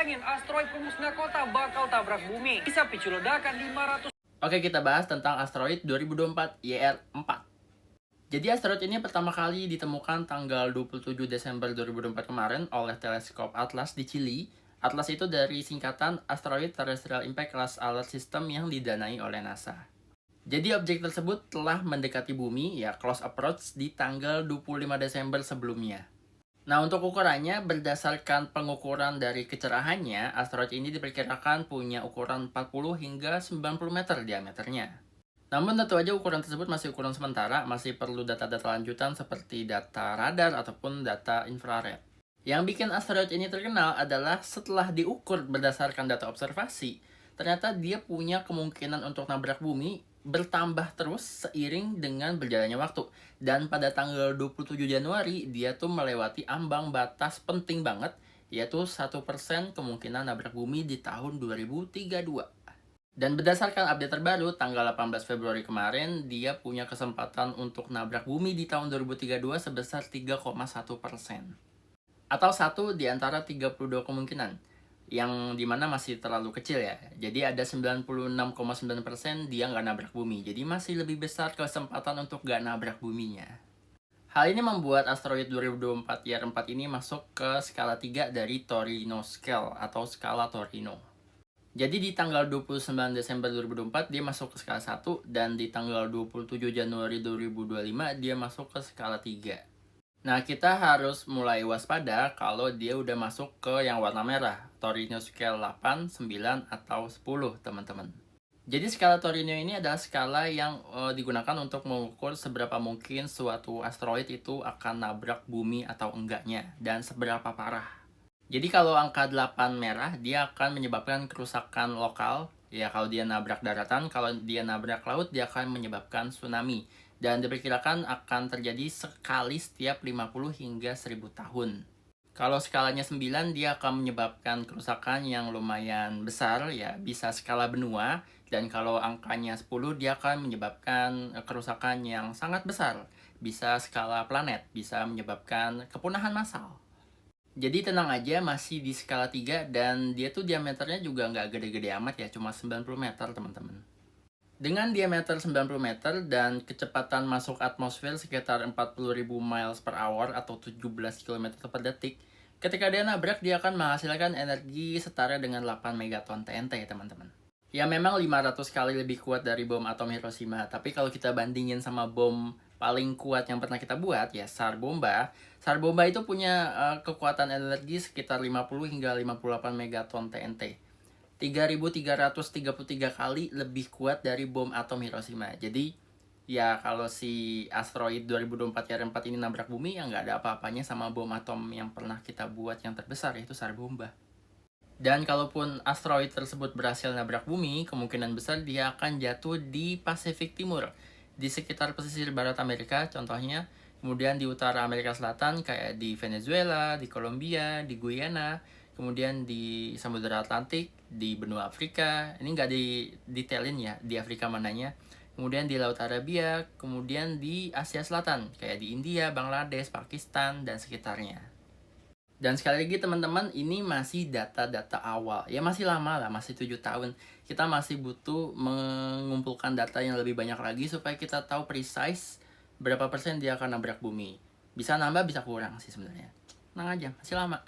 Bayangin, asteroid pemusnah kota bakal tabrak bumi. Bisa picu ledakan 500. Oke, kita bahas tentang asteroid 2024 YR4. Jadi asteroid ini pertama kali ditemukan tanggal 27 Desember 2024 kemarin oleh teleskop Atlas di Chili. Atlas itu dari singkatan Asteroid Terrestrial Impact Class Alert System yang didanai oleh NASA. Jadi objek tersebut telah mendekati bumi, ya close approach, di tanggal 25 Desember sebelumnya. Nah, untuk ukurannya, berdasarkan pengukuran dari kecerahannya, asteroid ini diperkirakan punya ukuran 40 hingga 90 meter diameternya. Namun tentu aja ukuran tersebut masih ukuran sementara, masih perlu data-data lanjutan seperti data radar ataupun data infrared. Yang bikin asteroid ini terkenal adalah setelah diukur berdasarkan data observasi, ternyata dia punya kemungkinan untuk nabrak bumi bertambah terus seiring dengan berjalannya waktu. Dan pada tanggal 27 Januari, dia tuh melewati ambang batas penting banget, yaitu 1% kemungkinan nabrak bumi di tahun 2032. Dan berdasarkan update terbaru, tanggal 18 Februari kemarin, dia punya kesempatan untuk nabrak bumi di tahun 2032 sebesar 3,1%. Atau satu di antara 32 kemungkinan, yang dimana masih terlalu kecil ya. Jadi ada 96,9% dia nggak nabrak bumi. Jadi masih lebih besar kesempatan untuk nggak nabrak buminya. Hal ini membuat asteroid 2024 YR4 ini masuk ke skala 3 dari Torino Scale atau skala Torino. Jadi di tanggal 29 Desember 2024 dia masuk ke skala 1 dan di tanggal 27 Januari 2025 dia masuk ke skala 3. Nah, kita harus mulai waspada kalau dia udah masuk ke yang warna merah, Torino Scale 8, 9, atau 10, teman-teman. Jadi skala Torino ini adalah skala yang digunakan untuk mengukur seberapa mungkin suatu asteroid itu akan nabrak bumi atau enggaknya, dan seberapa parah. Jadi kalau angka 8 merah, dia akan menyebabkan kerusakan lokal. Ya, kalau dia nabrak daratan, kalau dia nabrak laut, dia akan menyebabkan tsunami. Dan diperkirakan akan terjadi sekali setiap 50 hingga 1000 tahun. Kalau skalanya 9, dia akan menyebabkan kerusakan yang lumayan besar, ya bisa skala benua. Dan kalau angkanya 10, dia akan menyebabkan kerusakan yang sangat besar. Bisa skala planet, bisa menyebabkan kepunahan massal. Jadi tenang aja, masih di skala 3 dan dia tuh diameternya juga nggak gede-gede amat ya, cuma 90 meter teman-teman. Dengan diameter 90 meter dan kecepatan masuk atmosfer sekitar 40.000 miles per hour atau 17 km per detik, ketika dia nabrak dia akan menghasilkan energi setara dengan 8 megaton TNT ya teman-teman. Ya memang 500 kali lebih kuat dari bom atom Hiroshima, tapi kalau kita bandingin sama bom paling kuat yang pernah kita buat, ya SAR bomba. SAR bomba itu punya kekuatan energi sekitar 50 hingga 58 megaton TNT. 3.333 kali lebih kuat dari bom atom Hiroshima. Jadi, ya kalau si asteroid 2024 YR4 ini nabrak bumi, ya nggak ada apa-apanya sama bom atom yang pernah kita buat yang terbesar, yaitu SAR bomba. Dan kalaupun asteroid tersebut berhasil nabrak bumi, kemungkinan besar dia akan jatuh di Pasifik Timur, di sekitar pesisir barat Amerika contohnya, kemudian di utara Amerika Selatan kayak di Venezuela, di Kolombia, di Guyana, kemudian di Samudra Atlantik, di benua Afrika, ini nggak didetailin ya di Afrika mananya, kemudian di Laut Arabia, kemudian di Asia Selatan kayak di India, Bangladesh, Pakistan, dan sekitarnya. Dan sekali lagi teman-teman, ini masih data-data awal. Ya masih lama lah, masih 7 tahun. Kita masih butuh mengumpulkan data yang lebih banyak lagi supaya kita tahu precise berapa persen dia akan nabrak bumi. Bisa nambah, bisa kurang sih sebenarnya. Tenang aja, masih lama.